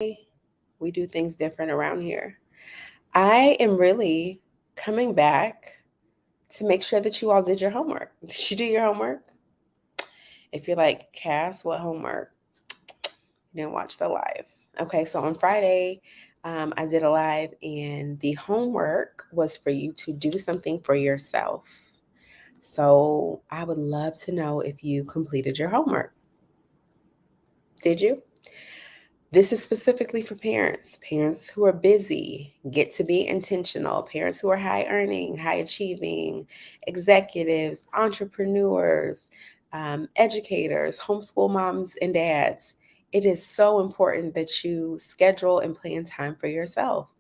We do things different around here. I am really coming back to make sure that you all did your homework. Did you do your homework? If you're like, Cass, what homework? You didn't watch the live. Okay, so on Friday, I did a live, and the homework was for you to do something for yourself. So I would love to know if you completed your homework. Did you? This is specifically for parents, parents who are busy, get to be intentional, parents who are high earning, high achieving, executives, entrepreneurs, educators, homeschool moms and dads. It is so important that you schedule and plan time for yourself.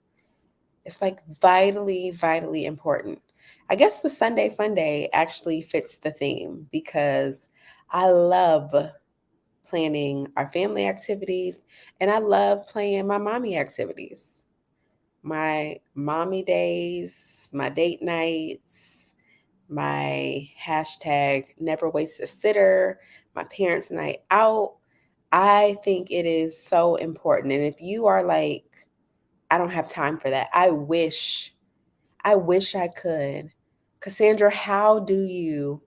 It's like vitally, vitally important. I guess the Sunday Fun Day actually fits the theme because I love planning our family activities, and I love playing my mommy activities. My mommy days, my date nights, my hashtag never waste a sitter, my parents' night out. I think it is so important. And if you are like, I don't have time for that, I wish I could. Cassandra, how do you?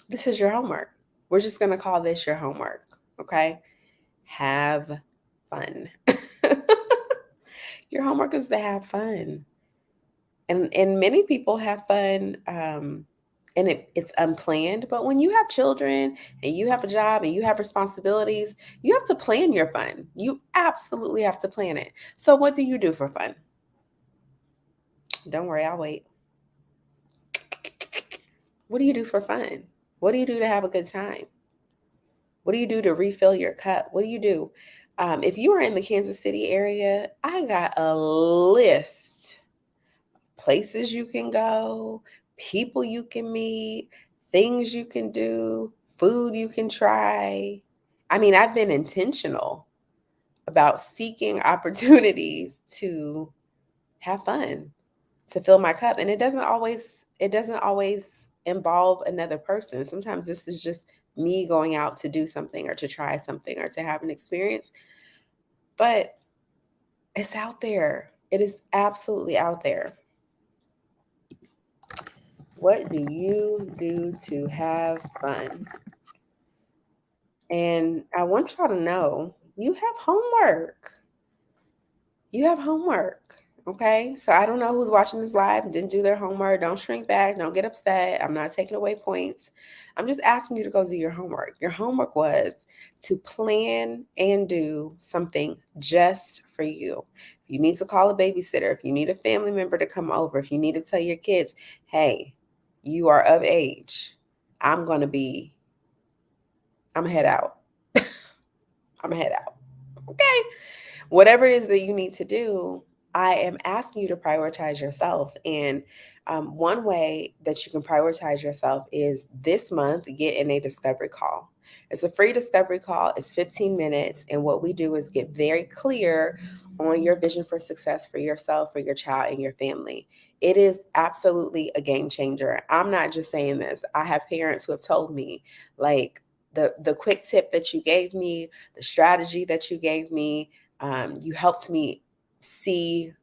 This is your homework. We're just going to call this your homework. Okay. Have fun. Your homework is to have fun. And many people have fun, and it's unplanned. But when you have children and you have a job and you have responsibilities, you have to plan your fun. You absolutely have to plan it. So what do you do for fun? Don't worry, I'll wait. What do you do for fun? What do you do to have a good time? What do you do to refill your cup? What do you do? If you are in the Kansas City area, I got a list: places you can go, people you can meet, things you can do, food you can try. I mean, I've been intentional about seeking opportunities to have fun, to fill my cup. And it doesn't always involve another person. Sometimes this is just me going out to do something or to try something or to have an experience. But it's out there. It is absolutely out there. What do you do to have fun? And I want y'all to know you have homework. You have homework. Okay. So I don't know who's watching this live and didn't do their homework. Don't shrink back. Don't get upset. I'm not taking away points. I'm just asking you to go do your homework. Your homework was to plan and do something just for you. If you need to call a babysitter, if you need a family member to come over, if you need to tell your kids, hey, you are of age. I'm going to be, I'm head out. I'm head out. Okay. Whatever it is that you need to do, I am asking you to prioritize yourself. And one way that you can prioritize yourself is this month, get in a discovery call. It's a free discovery call, it's 15 minutes. And what we do is get very clear on your vision for success for yourself, for your child, and your family. It is absolutely a game changer. I'm not just saying this. I have parents who have told me, like, the quick tip that you gave me, the strategy that you gave me, you helped me see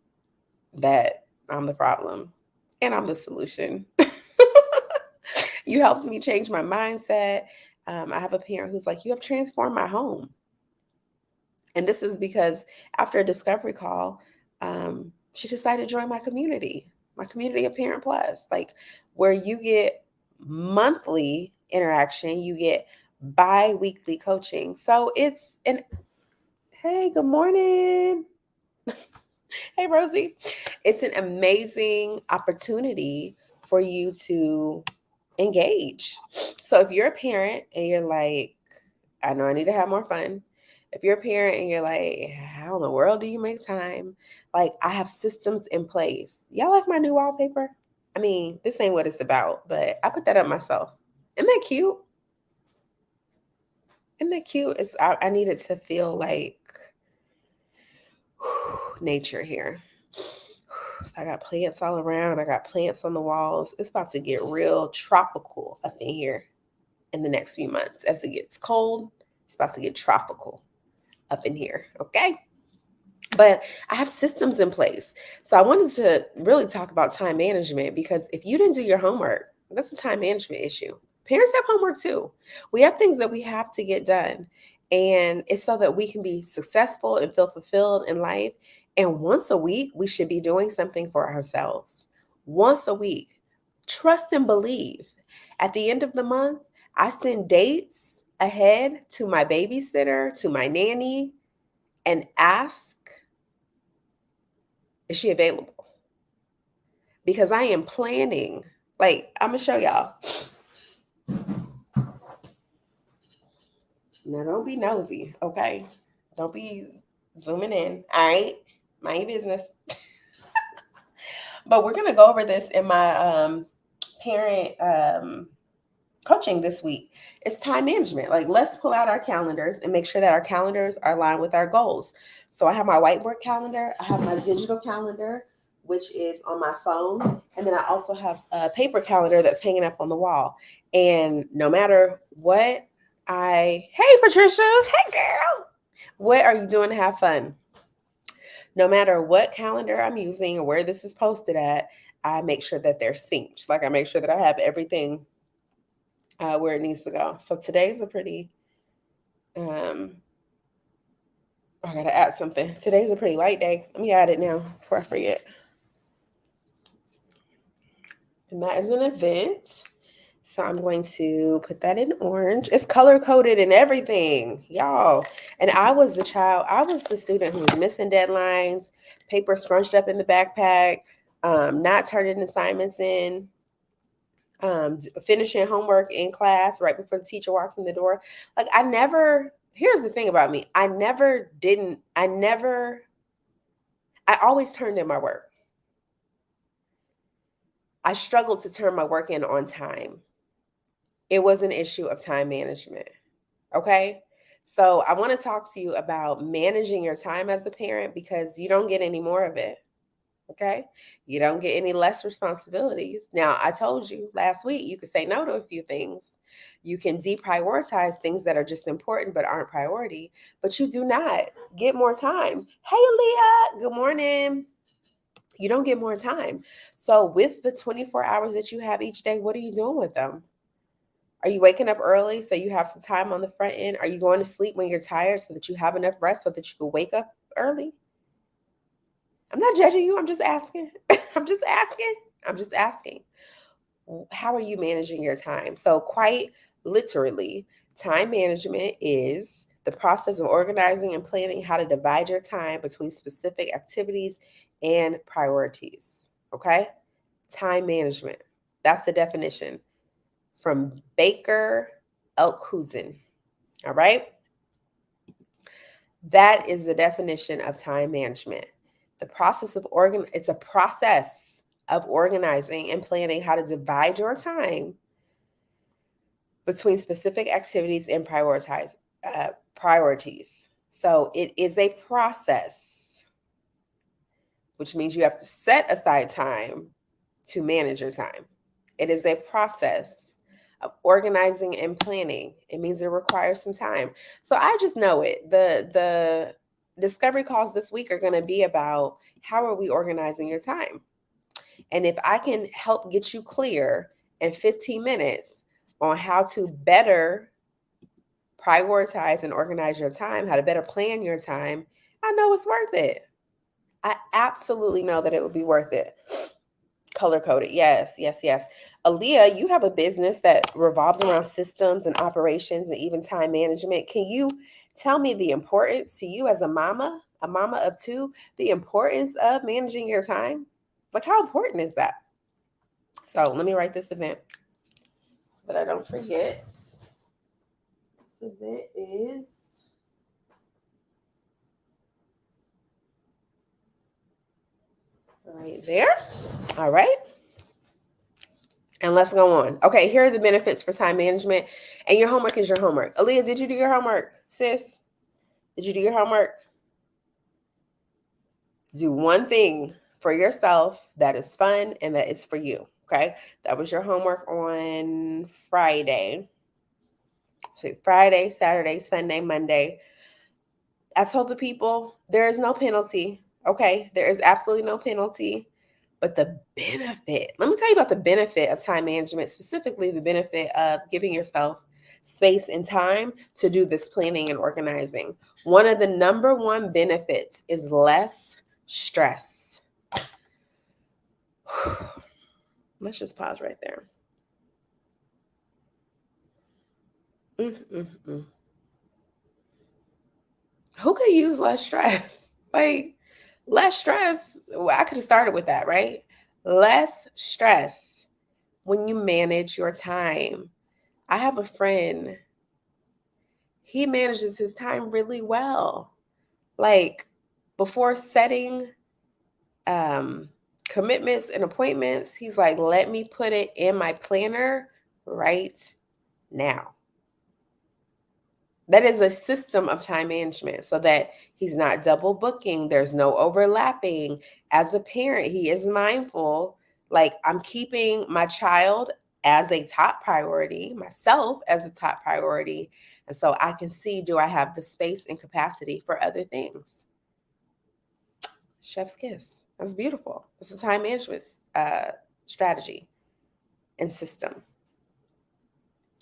that I'm the problem and I'm the solution. You helped me change my mindset. I have a parent who's like, you have transformed my home. And this is because after a discovery call, she decided to join my community of Parent Plus, like where you get monthly interaction, you get bi weekly coaching. So it's an, hey, good morning. Hey, Rosie. It's an amazing opportunity for you to engage. So if you're a parent and you're like, I know I need to have more fun. If you're a parent and you're like, how in the world do you make time? Like, I have systems in place. Y'all like my new wallpaper? I mean, this ain't what it's about, but I put that up myself. Isn't that cute? Isn't that cute? I need it to feel like nature here. So I got plants all around. I got plants on the walls. It's about to get real tropical up in here in the next few months. As it gets cold, it's about to get tropical up in here. Okay. But I have systems in place. So I wanted to really talk about time management because if you didn't do your homework, that's a time management issue. Parents have homework too. We have things that we have to get done. And it's so that we can be successful and feel fulfilled in life. And once a week, we should be doing something for ourselves. Once a week. Trust and believe. At the end of the month, I send dates ahead to my babysitter, to my nanny, and ask, is she available? Because I am planning. Like, I'm gonna show y'all. Now, don't be nosy, okay? Don't be zooming in. All right, mind your business. But we're gonna go over this in my parent coaching this week. It's time management. Like, let's pull out our calendars and make sure that our calendars are aligned with our goals. So I have my whiteboard calendar. I have my digital calendar, which is on my phone. And then I also have a paper calendar that's hanging up on the wall. And no matter what hey, Patricia, hey, girl, what are you doing to have fun? No matter what calendar I'm using or where this is posted at, I make sure that they're synced. Like, I make sure that I have everything where it needs to go. So today's a pretty, I gotta add something. Today's a pretty light day. Let me add it now before I forget. And that is an event. So I'm going to put that in orange. It's color coded and everything, y'all. And I was the student who was missing deadlines, paper scrunched up in the backpack, not turning assignments in, finishing homework in class right before the teacher walks in the door. Like, here's the thing about me. I always turned in my work. I struggled to turn my work in on time. It was an issue of time management. Okay. So I want to talk to you about managing your time as a parent because you don't get any more of it. Okay. You don't get any less responsibilities. Now, I told you last week you could say no to a few things. You can deprioritize things that are just important but aren't priority, but you do not get more time. Hey, Leah. Good morning. You don't get more time. So, with the 24 hours that you have each day, what are you doing with them? Are you waking up early so you have some time on the front end? Are you going to sleep when you're tired so that you have enough rest so that you can wake up early? I'm not judging you. I'm just asking. I'm just asking. I'm just asking. How are you managing your time? So, quite literally, time management is the process of organizing and planning how to divide your time between specific activities and priorities. Okay? Time management. That's the definition from Baker Elkhuizen. All right? That is the definition of time management. It's a process of organizing and planning how to divide your time between specific activities and priorities. So it is a process, which means you have to set aside time to manage your time. It is a process of organizing and planning. It means it requires some time. So I just know it. The discovery calls this week are going to be about how are we organizing your time? And if I can help get you clear in 15 minutes on how to better prioritize and organize your time, how to better plan your time, I know it's worth it. I absolutely know that it would be worth it. Color coded. Yes, yes, yes. Aaliyah, you have a business that revolves around systems and operations and even time management. Can you tell me the importance to you as a mama of two, the importance of managing your time? Like, how important is that? So let me write this event that I don't forget. This event is right there. All right. And let's go on. Okay, here are the benefits for time management. And your homework is your homework. Aaliyah, did you do your homework, sis? Did you do your homework? Do one thing for yourself that is fun and that is for you. Okay, that was your homework on Friday. So Friday, Saturday, Sunday, Monday. I told the people there is no penalty. Okay. There is absolutely no penalty. But the benefit, let me tell you about the benefit of time management, specifically the benefit of giving yourself space and time to do this planning and organizing. One of the number one benefits is less stress. Let's just pause right there. Mm-mm-mm. Who could use less stress? Like, less stress. Well, I could have started with that, right? Less stress when you manage your time. I have a friend, he manages his time really well. Like, before setting um, commitments and appointments, he's like, let me put it in my planner right now. That is a system of time management so that he's not double booking. There's no overlapping. As a parent, he is mindful. Like, I'm keeping my child as a top priority, myself as a top priority. And so I can see, do I have the space and capacity for other things? Chef's kiss. That's beautiful. It's a time management strategy and system.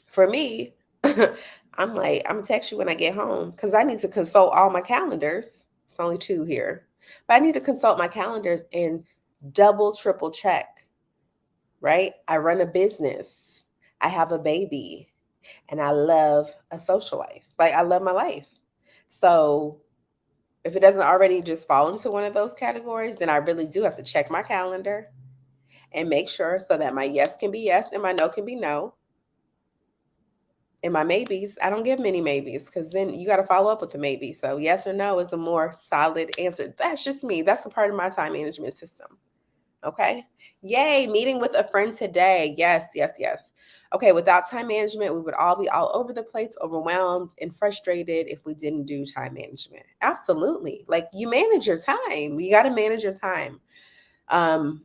For me, I'm like, I'm gonna text you when I get home because I need to consult all my calendars. It's only two here, but I need to consult my calendars and double, triple check, right? I run a business, I have a baby, and I love a social life. Like, I love my life. So if it doesn't already just fall into one of those categories, then I really do have to check my calendar and make sure so that my yes can be yes and my no can be no. And my maybes, I don't give many maybes because then you got to follow up with the maybe. So yes or no is a more solid answer. That's just me. That's a part of my time management system. Okay. Yay. Meeting with a friend today. Yes, yes, yes. Okay. Without time management, we would all be all over the place, overwhelmed and frustrated if we didn't do time management. Absolutely. Like, you manage your time. You got to manage your time. Um,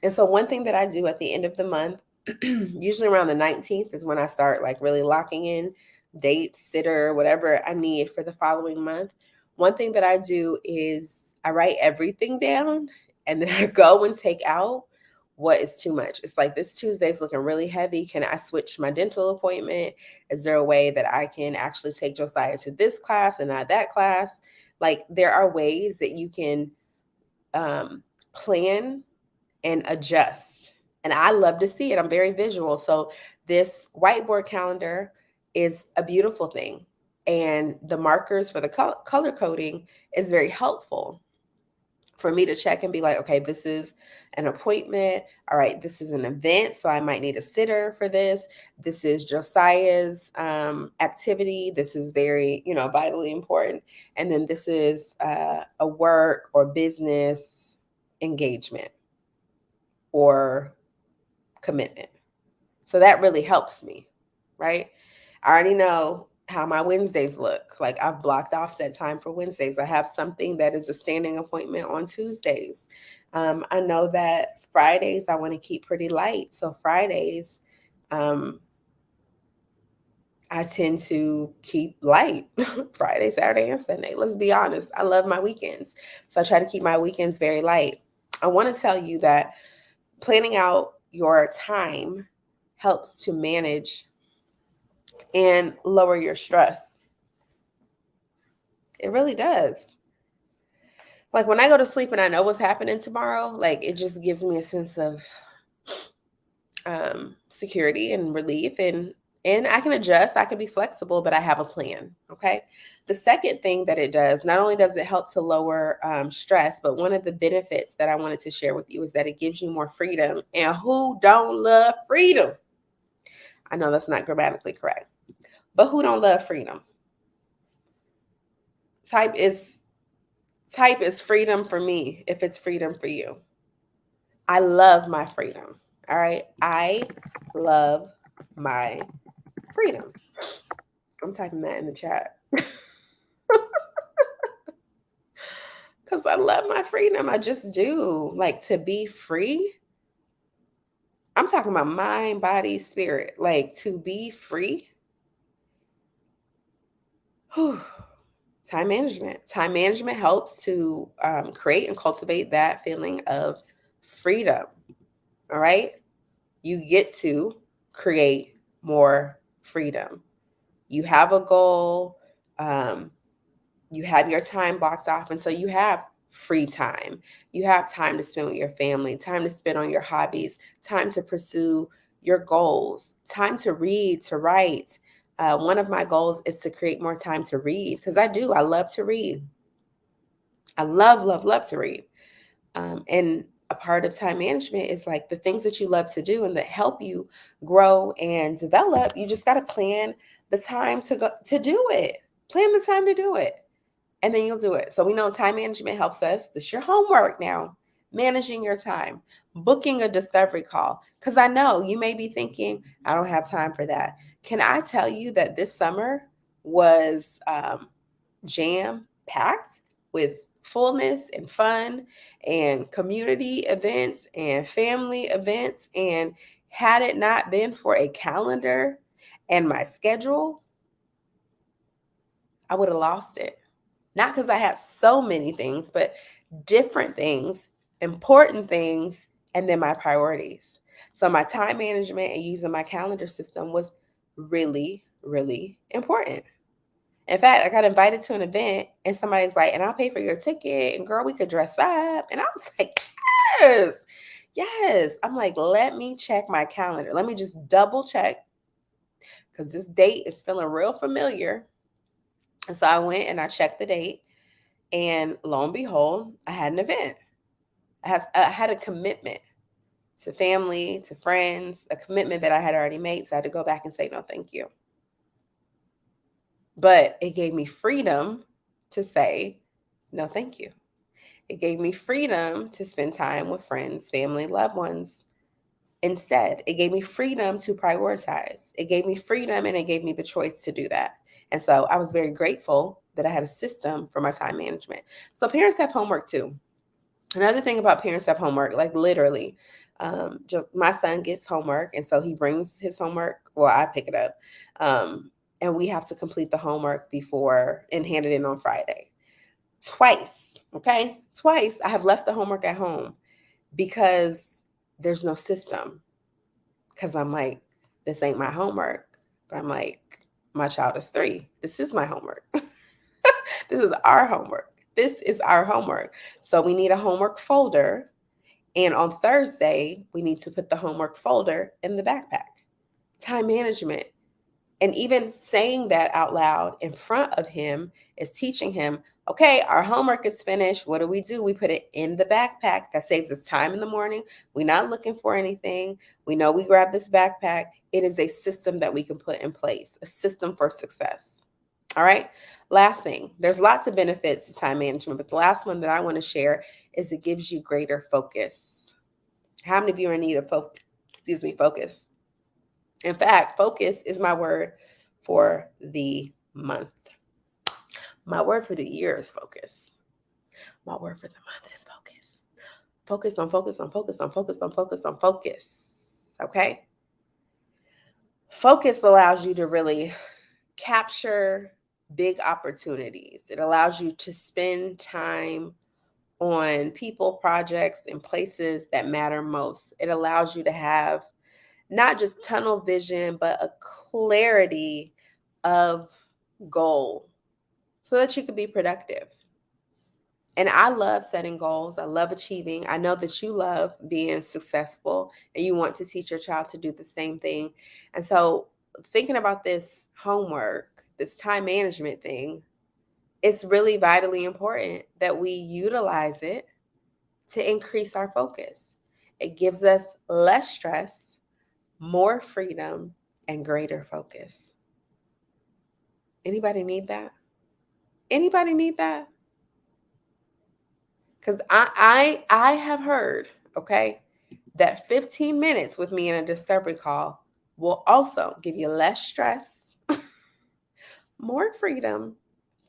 and so one thing that I do at the end of the month, usually around the 19th is when I start like really locking in dates, sitter, whatever I need for the following month. One thing that I do is I write everything down and then I go and take out what is too much. It's like, this Tuesday's looking really heavy. Can I switch my dental appointment? Is there a way that I can actually take Josiah to this class and not that class? Like, there are ways that you can plan and adjust. And I love to see it. I'm very visual. So this whiteboard calendar is a beautiful thing. And the markers for the color coding is very helpful for me to check and be like, okay, this is an appointment. All right, this is an event. So I might need a sitter for this. This is Josiah's activity. This is very, vitally important. And then this is a work or business engagement or commitment. So that really helps me, right? I already know how my Wednesdays look. Like, I've blocked off set time for Wednesdays. I have something that is a standing appointment on Tuesdays. I know that Fridays I want to keep pretty light. So Fridays, I tend to keep light Friday, Saturday, and Sunday. Let's be honest. I love my weekends. So I try to keep my weekends very light. I want to tell you that planning out your time helps to manage and lower your stress. It really does. Like, when I go to sleep and I know what's happening tomorrow, like, it just gives me a sense of security and relief, and I can adjust, I can be flexible, but I have a plan. Okay. The second thing that it does, not only does it help to lower stress, but one of the benefits that I wanted to share with you is that it gives you more freedom. And who don't love freedom? I know that's not grammatically correct, but who don't love freedom? Type is freedom for me if it's freedom for you. I love my freedom. All right. I love my freedom. I'm typing that in the chat because I love my freedom. I just do. Like, to be free. I'm talking about mind, body, spirit. Like, to be free. Whew, Time management. Time management helps to create and cultivate that feeling of freedom. All right. You get to create more freedom. You have a goal. Um, you have your time blocked off. And so you have free time. You have time to spend with your family, time to spend on your hobbies, time to pursue your goals, time to read, to write. One of my goals is to create more time to read because I do. I love to read. I love, love, love to read. And a part of time management is like the things that you love to do and that help you grow and develop. You just got to plan the time to go to do it. Plan the time to do it, and then you'll do it. So we know time management helps us. This is your homework now. Managing your time, booking a discovery call. Because I know you may be thinking, I don't have time for that. Can I tell you that this summer was jam packed with fullness and fun and community events and family events? And had it not been for a calendar and my schedule, I would have lost it. Not because I have so many things, but different things, important things, and then my priorities. So my time management and using my calendar system was really, really important. In fact, I got invited to an event and somebody's like, and I'll pay for your ticket. And girl, we could dress up. And I was like, yes, yes. I'm like, let me check my calendar. Let me just double check because this date is feeling real familiar. And so I went and I checked the date. And lo and behold, I had an event. I had a commitment to family, to friends, a commitment that I had already made. So I had to go back and say, no, thank you. But it gave me freedom to say, no, thank you. It gave me freedom to spend time with friends, family, loved ones instead. It gave me freedom to prioritize. It gave me freedom and it gave me the choice to do that. And so I was very grateful that I had a system for my time management. So parents have homework too. Another thing about parents have homework, like literally, my son gets homework, and so he brings his homework. Well, I pick it up, and we have to complete the homework before and hand it in on Friday. Twice, okay, twice I have left the homework at home because there's no system. Because I'm like, this ain't my homework, but I'm like, my child is 3. This is my homework. This is our homework. This is our homework. So we need a homework folder. And on Thursday, we need to put the homework folder in the backpack. Time management. And even saying that out loud in front of him is teaching him, okay, our homework is finished. What do? We put it in the backpack. That saves us time in the morning. We're not looking for anything. We know we grab this backpack. It is a system that we can put in place, a system for success. All right. Last thing, there's lots of benefits to time management, but the last one that I want to share is it gives you greater focus. How many of you are in need of focus? In fact, focus is my word for the month. My word for the year is focus. My word for the month is focus. Focus on focus on focus on focus on focus on focus. Okay. Focus allows you to really capture big opportunities. It allows you to spend time on people, projects, and places that matter most. It allows you to have not just tunnel vision, but a clarity of goal so that you can be productive. And I love setting goals. I love achieving. I know that you love being successful and you want to teach your child to do the same thing. And so, thinking about this homework, this time management thing, it's really vitally important that we utilize it to increase our focus. It gives us less stress, more freedom, and greater focus. Anybody need that? Anybody need that? Because I have heard, okay, that 15 minutes with me in a discovery call will also give you less stress, more freedom,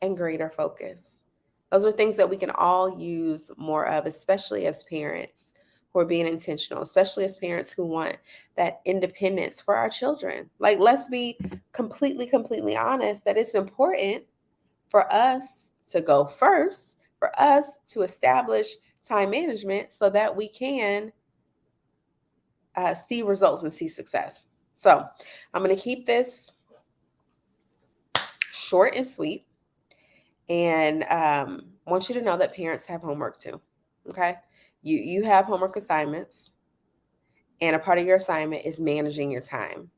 and greater focus. Those are things that we can all use more of, especially as parents who are being intentional, especially as parents who want that independence for our children. Like, let's be completely honest that it's important for us to go first for us to establish time management so that we can see results and see success. So I'm going to keep this short and sweet, and want you to know that parents have homework too. Okay, you have homework assignments, and a part of your assignment is managing your time.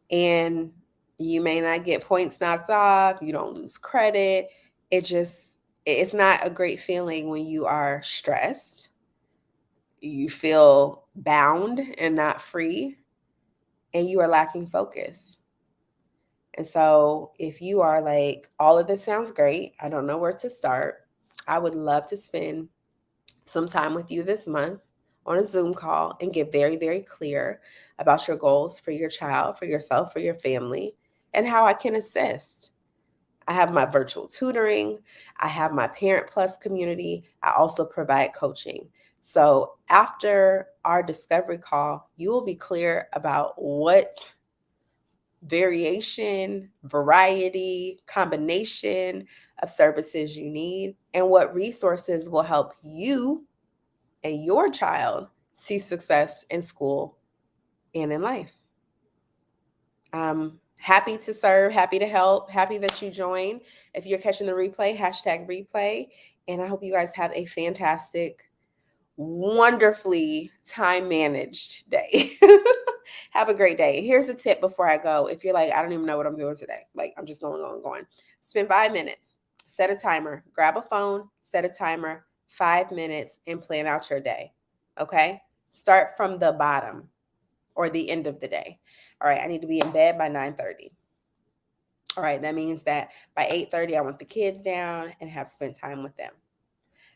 And you may not get points knocked off, you don't lose credit. It's not a great feeling when you are stressed, you feel bound and not free, and you are lacking focus. And so if you are like, all of this sounds great, I don't know where to start, I would love to spend some time with you this month on a Zoom call and get very, very clear about your goals for your child, for yourself, for your family, and how I can assist. I have my virtual tutoring. I have my Parent Plus community. I also provide coaching. So after our discovery call, you will be clear about what variation, variety, combination of services you need and what resources will help you and your child see success in school and in life. I'm happy to serve, happy to help, happy that you joined. If you're catching the replay, #replay. And I hope you guys have a fantastic, wonderfully time managed day. Have a great day. Here's a tip before I go. If you're like, I don't even know what I'm doing today, like I'm just going. Spend 5 minutes, set a timer, grab a phone, set a timer, 5 minutes, and plan out your day. Okay? Start from the bottom or the end of the day. All right, I need to be in bed by 9:30. All right, that means that by 8:30, I want the kids down and have spent time with them.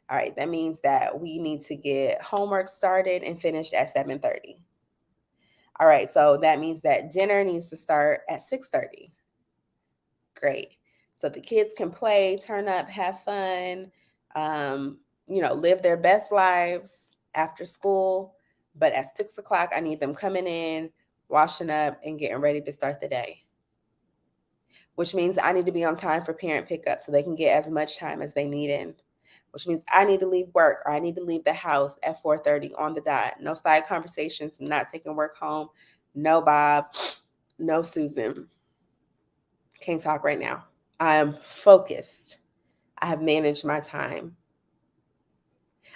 All right, that means that we need to get homework started and finished at 7:30. All right, so that means that dinner needs to start at 6:30. Great. So the kids can play, turn up, have fun, live their best lives after school. But at 6 o'clock, I need them coming in, washing up, and getting ready to start the day. Which means I need to be on time for parent pickup so they can get as much time as they need in. Which means I need to leave work or I need to leave the house at 4:30 on the dot. No side conversations. I'm not taking work home. No Bob. No Susan. Can't talk right now. I am focused. I have managed my time.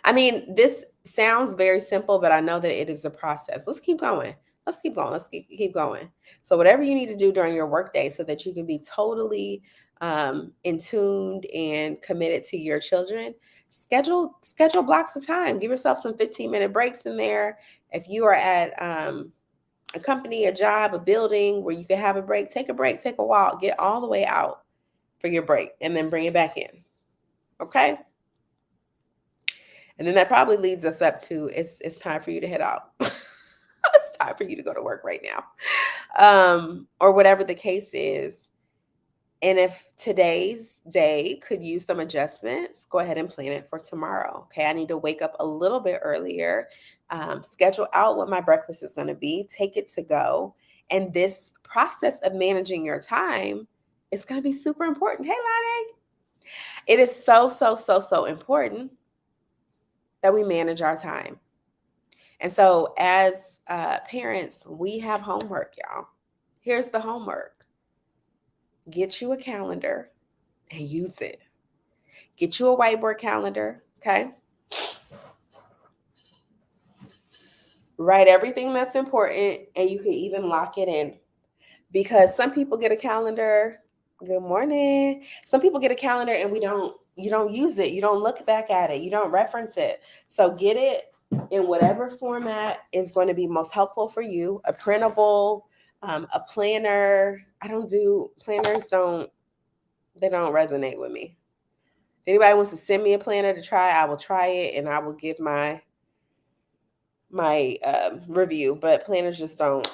I mean, this sounds very simple, but I know that it is a process. Let's keep going. Let's keep going. Let's keep going. So whatever you need to do during your workday so that you can be totally in tuned and committed to your children, schedule blocks of time. Give yourself some 15-minute breaks in there. If you are at a company, a job, a building where you can have a break, take a walk, get all the way out for your break, and then bring it back in. Okay? And then that probably leads us up to it's time for you to head out. It's time for you to go to work right now. Or whatever the case is. And if today's day could use some adjustments, go ahead and plan it for tomorrow. Okay, I need to wake up a little bit earlier, schedule out what my breakfast is going to be, take it to go. And this process of managing your time is going to be super important. Hey, Lade. It is so important that we manage our time. And so as parents, we have homework, y'all. Here's the homework. Get you a calendar and use it. Get you a whiteboard calendar, okay? Write everything that's important, and you can even lock it in. Because some people get a calendar. Good morning. Some people get a calendar and you don't use it. You don't look back at it. You don't reference it. So get it in whatever format is going to be most helpful for you. A printable, a planner. Planners they don't resonate with me. If anybody wants to send me a planner to try, I will try it and I will give my review, but planners just don't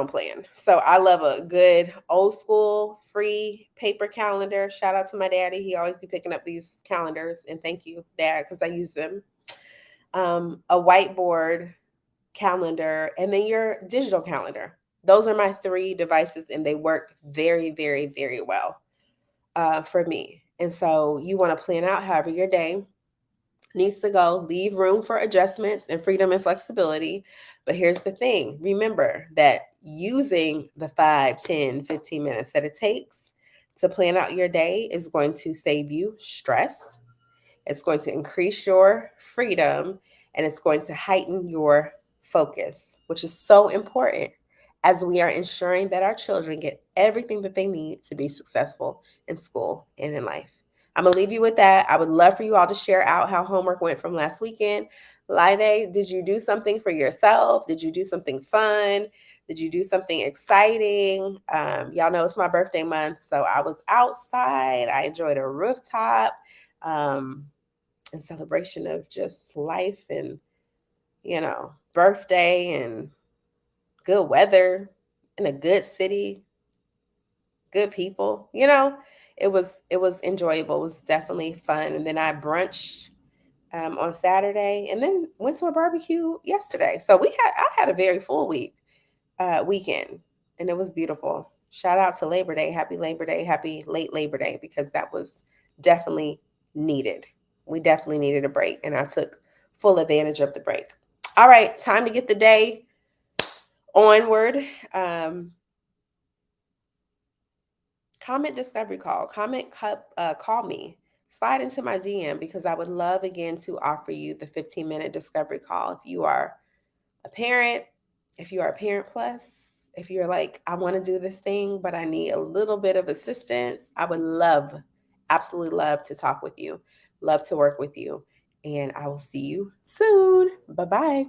plan. So I love a good old school free paper calendar. Shout out to my daddy. He always be picking up these calendars, and thank you, Dad, because I use them. A whiteboard calendar, and then your digital calendar. Those are my 3 devices, and they work very, very, very well for me. And so you want to plan out however your day needs to go, leave room for adjustments and freedom and flexibility. But here's the thing, remember that using the 5, 10, 15 minutes that it takes to plan out your day is going to save you stress. It's going to increase your freedom, and it's going to heighten your focus, which is so important as we are ensuring that our children get everything that they need to be successful in school and in life. I'm going to leave you with that. I would love for you all to share out how homework went from last weekend. Lide, did you do something for yourself? Did you do something fun? Did you do something exciting? Y'all know it's my birthday month, so I was outside. I enjoyed a rooftop. In celebration of just life and, birthday and good weather in a good city, good people. It was enjoyable. It was definitely fun. And then I brunched on Saturday and then went to a barbecue yesterday. So I had a very full weekend, and it was beautiful. Shout out to Labor Day. Happy Labor Day. Happy late Labor Day, because that was definitely needed. We definitely needed a break, and I took full advantage of the break. All right, time to get the day onward. Comment discovery call. Call me. Slide into my DM, because I would love again to offer you the 15-minute discovery call. If you are a parent, if you are a parent plus, if you're like, I want to do this thing, but I need a little bit of assistance, I would love, absolutely love to talk with you, love to work with you. And I will see you soon. Bye-bye.